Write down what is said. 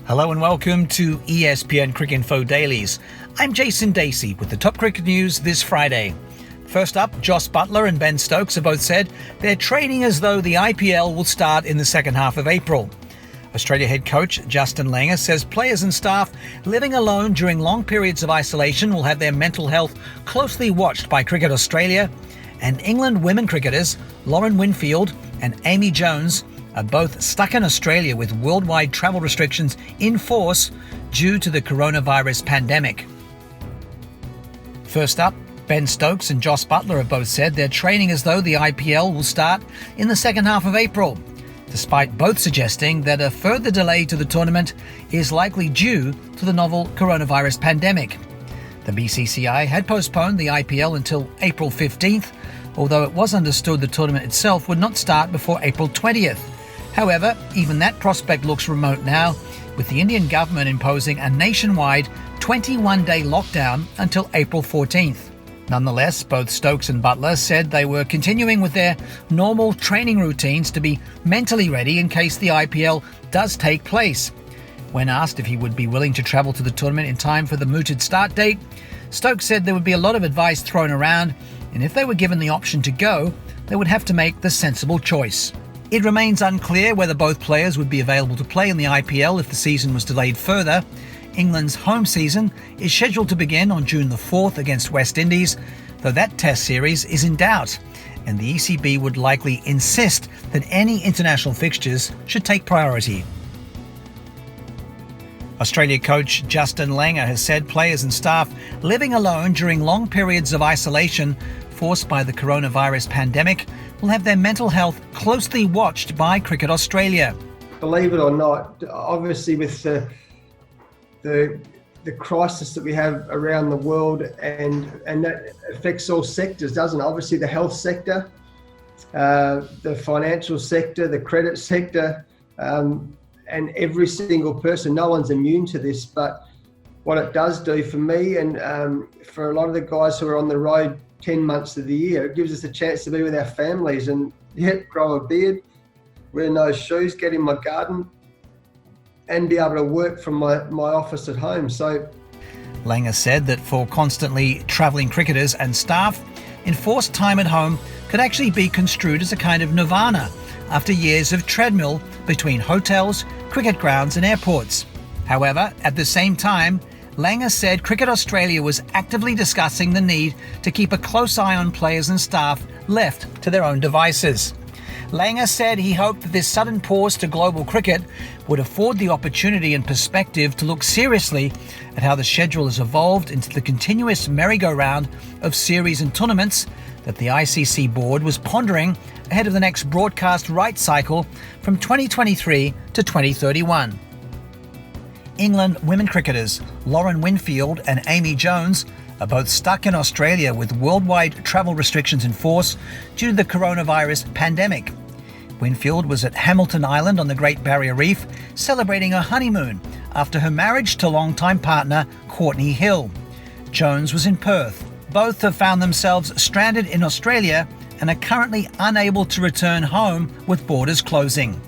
Hello and welcome to ESPNcricinfo Dailies. I'm Jason Dacey with the top cricket news this Friday. First up, Buttler and Ben Stokes have both said they're training as though the IPL will start in the second half of April. Australia head coach Justin Langer says players and staff living alone during long periods of isolation will have their mental health closely watched by Cricket Australia, and England women cricketers Lauren Winfield and Amy Jones are both stuck in Australia with worldwide travel restrictions in force due to the coronavirus pandemic. First up, Ben Stokes and Buttler have both said they're training as though the IPL will start in the second half of April, despite both suggesting that a further delay to the tournament is likely due to the novel coronavirus pandemic. The BCCI had postponed the IPL until April 15th, although it was understood the tournament itself would not start before April 20th. However, even that prospect looks remote now, with the Indian government imposing a nationwide 21-day lockdown until April 14th. Nonetheless, both Stokes and Buttler said they were continuing with their normal training routines to be mentally ready in case the IPL does take place. When asked if he would be willing to travel to the tournament in time for the mooted start date, Stokes said there would be a lot of advice thrown around, and if they were given the option to go, they would have to make the sensible choice. It remains unclear whether both players would be available to play in the IPL if the season was delayed further. England's home season is scheduled to begin on June the 4th against West Indies, though that test series is in doubt, and the ECB would likely insist that any international fixtures should take priority. Australia coach Justin Langer has said players and staff living alone during long periods of isolation forced by the coronavirus pandemic will have their mental health closely watched by Cricket Australia. Believe it or not, obviously with the crisis that we have around the world and that affects all sectors, doesn't it? Obviously the health sector, the financial sector, the credit sector, and every single person. No one's immune to this, but what it does do for me and for a lot of the guys who are on the road 10 months of the year, it gives us a chance to be with our families and grow a beard, wear no shoes, get in my garden and be able to work from my office at home. So Langer said that for constantly travelling cricketers and staff, enforced time at home could actually be construed as a kind of nirvana after years of treadmill between hotels, cricket grounds and airports. However, at the same time, Langer said Cricket Australia was actively discussing the need to keep a close eye on players and staff left to their own devices. Langer said he hoped that this sudden pause to global cricket would afford the opportunity and perspective to look seriously at how the schedule has evolved into the continuous merry-go-round of series and tournaments that the ICC board was pondering ahead of the next broadcast rights cycle from 2023 to 2031. England women cricketers Lauren Winfield and Amy Jones are both stuck in Australia with worldwide travel restrictions in force due to the coronavirus pandemic. Winfield was at Hamilton Island on the Great Barrier Reef celebrating her honeymoon after her marriage to longtime partner Courtney Hill. Jones was in Perth. Both have found themselves stranded in Australia and are currently unable to return home with borders closing.